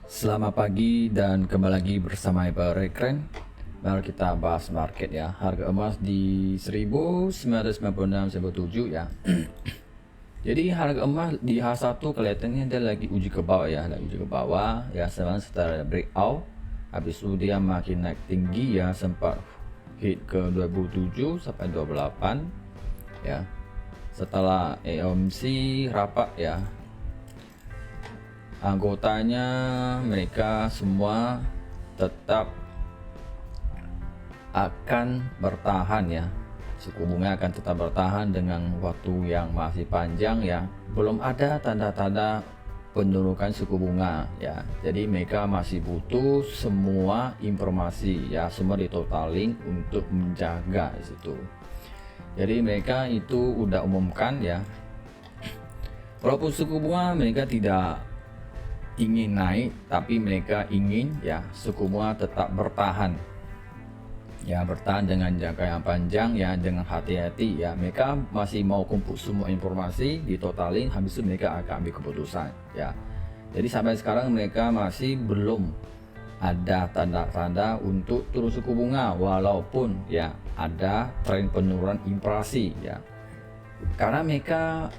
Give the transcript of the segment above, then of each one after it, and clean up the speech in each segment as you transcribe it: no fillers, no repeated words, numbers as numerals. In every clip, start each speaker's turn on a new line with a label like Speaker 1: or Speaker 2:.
Speaker 1: Selamat pagi dan kembali lagi bersama Ibarekren. Mari kita bahas market ya. Harga emas di 1996,7 ya. Jadi harga emas di H1 kelihatannya dia lagi uji ke bawah ya, lagi uji ke bawah ya, setelah breakout. Habis itu dia makin naik tinggi ya, sempat hit ke 27 sampai 28 ya. Setelah AOMC rapat ya, anggotanya mereka semua tetap akan bertahan ya, suku bunga akan tetap bertahan dengan waktu yang masih panjang ya, belum ada tanda-tanda penurunan suku bunga ya. Jadi mereka masih butuh semua informasi ya, semua ditotalin untuk menjaga di situ. Jadi mereka itu udah umumkan ya, walaupun suku bunga mereka tidak ingin naik, tapi mereka ingin ya suku bunga tetap bertahan ya, bertahan dengan jangka yang panjang ya, dengan hati-hati ya. Mereka masih mau kumpul semua informasi, ditotalin, habis itu mereka akan ambil keputusan ya. Jadi sampai sekarang mereka masih belum ada tanda-tanda untuk turun suku bunga, walaupun ya ada tren penurunan inflasi ya, karena mereka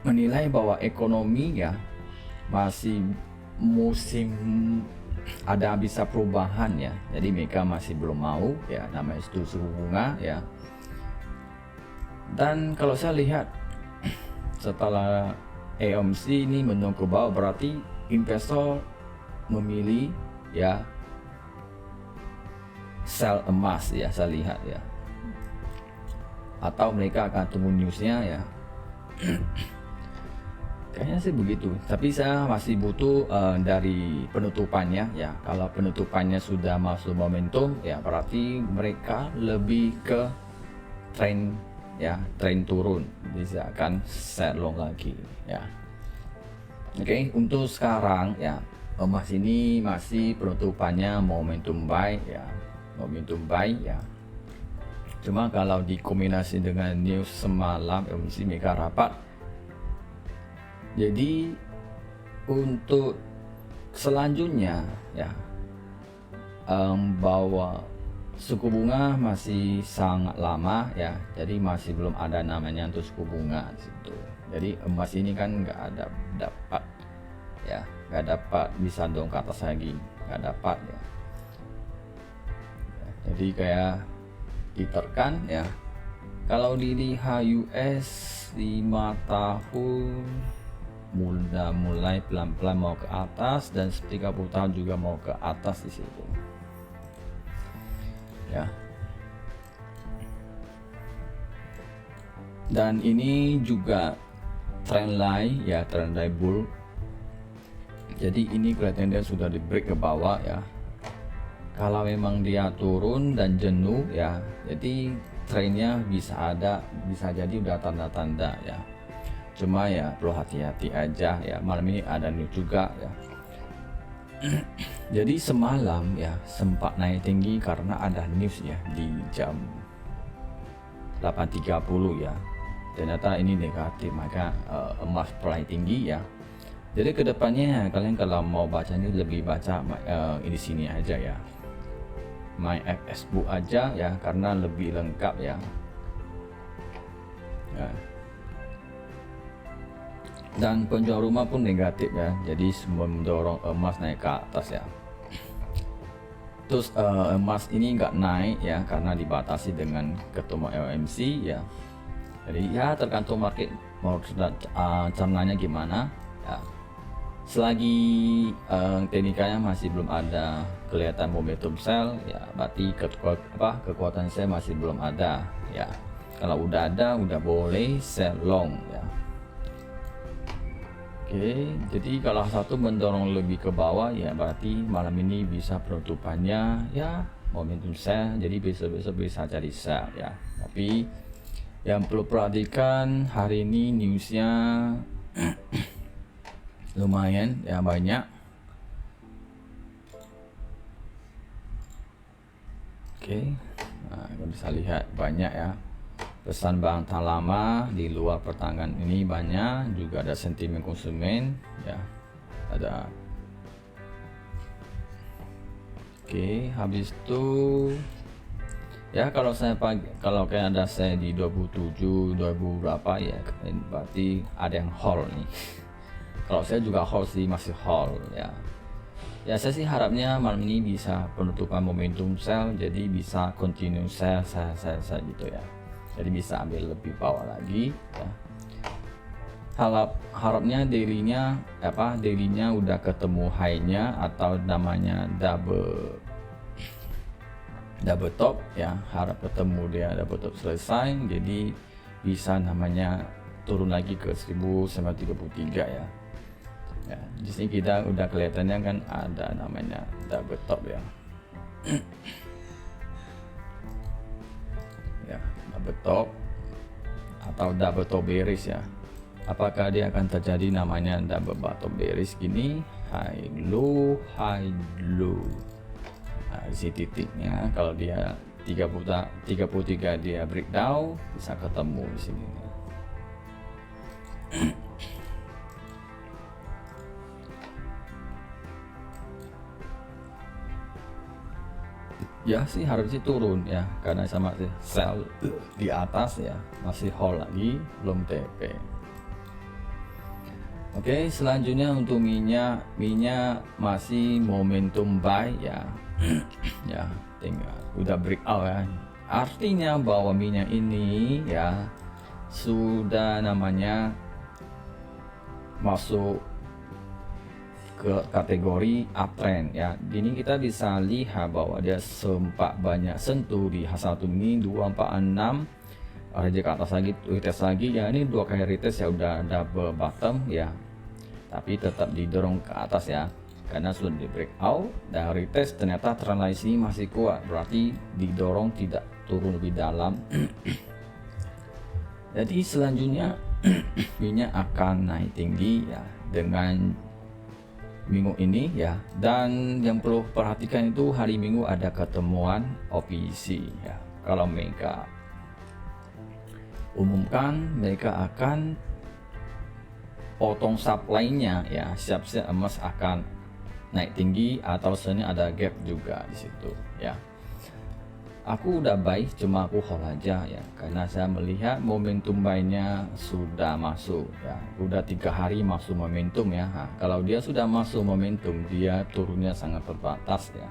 Speaker 1: menilai bahwa ekonomi ya masih musim ada bisa perubahan ya. Jadi mereka masih belum mau ya namanya itu suku bunga ya. Dan kalau saya lihat setelah AOMC ini menurun ke bawah, berarti investor memilih ya sell emas ya, saya lihat ya, atau mereka akan tunggu newsnya ya. Kayaknya sih begitu, tapi saya masih butuh dari penutupannya ya. Kalau penutupannya sudah masuk momentum ya, berarti mereka lebih ke tren ya, tren turun, bisa akan set long lagi ya. Oke, untuk sekarang ya emas ini masih penutupannya momentum buy ya, momentum buy ya. Cuma kalau dikombinasi dengan news semalam emisi mereka rapat, jadi untuk selanjutnya ya, bahwa suku bunga masih sangat lama ya, jadi masih belum ada namanya untuk suku bunga situ. Jadi emas ini kan nggak ada dapat ya, nggak dapat bisa dong ke atas lagi, nggak dapat ya. Jadi kayak ditekan ya. Kalau di HUS 5 tahun mulai pelan-pelan mau ke atas, dan 30 tahun juga mau ke atas di situ ya. Dan ini juga trendline ya, trendline bull. Jadi ini kelihatan dia sudah di break ke bawah ya. Kalau memang dia turun dan jenuh ya, jadi trennya bisa jadi udah tanda-tanda ya. Cuma ya perlu hati-hati aja ya. Malam ini ada news juga ya. Jadi semalam ya sempat naik tinggi karena ada news ya di jam 8.30 ya. Ternyata ini negatif, maka emas mulai tinggi ya. Jadi kedepannya kalian kalau mau baca ini lebih baca ini sini aja ya, MyFX book aja ya, karena lebih lengkap ya. Dan penjual rumah pun negatif ya, jadi semua mendorong emas naik ke atas ya. Terus emas ini nggak naik ya karena dibatasi dengan ketua AOMC ya. Jadi ya tergantung market mau cernanya gimana ya. Selagi teknikanya masih belum ada kelihatan momentum sell ya, berarti kekuatan sell masih belum ada ya. Kalau udah ada, udah boleh sell long ya. Oke, jadi kalau satu mendorong lebih ke bawah ya, berarti malam ini bisa penutupannya ya momentum sell, jadi besok-besok bisa jadi sell ya. Tapi yang perlu perhatikan hari ini newsnya lumayan ya, banyak. Oke, nah, bisa lihat banyak ya pesan barang tahan lama di luar perdagangan ini banyak, juga ada sentimen konsumen ya, ada Oke, habis itu ya kalau kayak ada saya di 27 2000 berapa ya, berarti ada yang hold nih. Kalau saya juga hold sih, masih hold ya. Ya saya sih harapnya malam ini bisa penutupan momentum sell, jadi bisa continue sell gitu ya. Jadi bisa ambil lebih bawah lagi ya. Harapnya daily-nya udah ketemu high-nya atau namanya double top ya, harap ketemu dia double top selesai, jadi bisa namanya turun lagi ke 1933 ya. Ya, di sini kita udah kelihatannya kan ada namanya double top ya. Ya, double top atau double top bearish ya. Apakah dia akan terjadi namanya double bottom bearish gini, high low. Nah, di sini titiknya kalau dia 33 dia breakdown, bisa ketemu di sini. Ya sih harusnya turun ya, karena sama sell di atas ya, masih hold lagi, belum TP. Oke, selanjutnya untuk minyak masih momentum buy ya. Ya, tinggal udah breakout ya. Artinya bahwa minyak ini ya sudah namanya masuk ke kategori uptrend ya. Ini kita bisa lihat bahwa dia sempat banyak sentuh di H1 ini 246, reject ke atas lagi, retest lagi ya. Ini 2 kali retest ya, udah double bottom ya, tapi tetap didorong ke atas ya, karena sudah di breakout dan retest. Ternyata trendline sini masih kuat, berarti didorong tidak turun lebih dalam. Jadi selanjutnya minyak akan naik tinggi ya dengan minggu ini ya. Dan yang perlu perhatikan itu hari Minggu ada ketemuan OPC ya. Kalau mereka umumkan mereka akan potong supply-nya ya, siap-siap emas akan naik tinggi atau sebenarnya ada gap juga di situ ya. Aku udah buy, cuma aku hold aja ya, karena saya melihat momentum buy-nya sudah masuk ya, udah 3 hari masuk momentum ya. Nah, kalau dia sudah masuk momentum, dia turunnya sangat terbatas ya.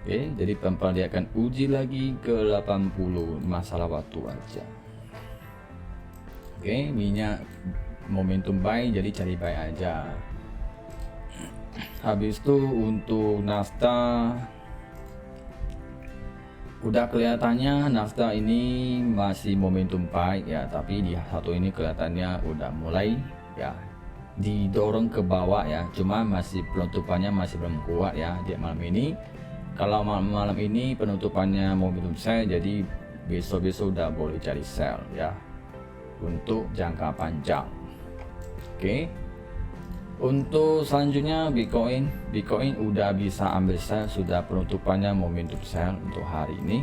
Speaker 1: Oke, jadi pelan-pelan dia akan uji lagi ke 80, masalah waktu aja. Oke, minyak momentum buy, jadi cari buy aja. Habis itu untuk Nasdaq, udah kelihatannya Nasdaq ini masih momentum buy ya, tapi di satu ini kelihatannya udah mulai ya didorong ke bawah ya, cuma masih penutupannya masih belum kuat ya di malam ini. Kalau malam ini penutupannya momentum sell, jadi besok udah boleh cari sell ya untuk jangka panjang. Oke. Untuk selanjutnya Bitcoin udah bisa ambil sell, sudah penutupannya momentum sell untuk hari ini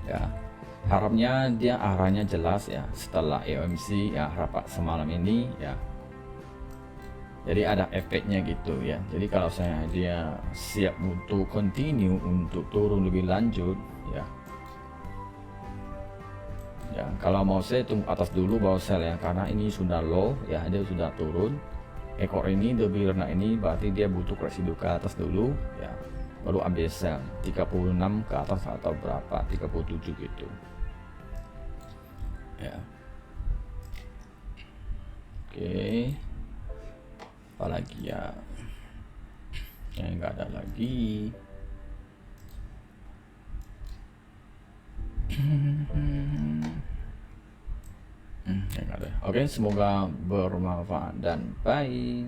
Speaker 1: ya. Harapnya dia arahnya jelas ya setelah EOMC ya, rapat semalam ini ya, jadi ada efeknya gitu ya. Jadi kalau dia siap untuk continue untuk turun lebih lanjut ya, ya kalau mau saya tunggu atas dulu baru sell ya, karena ini sudah low ya, dia sudah turun. Ekor ini lebih rendah ini berarti dia butuh residu ke atas dulu ya, baru ambil sell 36 ke atas atau berapa, 37 gitu ya. Oke, apalagi ya, nggak ada lagi. Oke, semoga bermanfaat dan bye.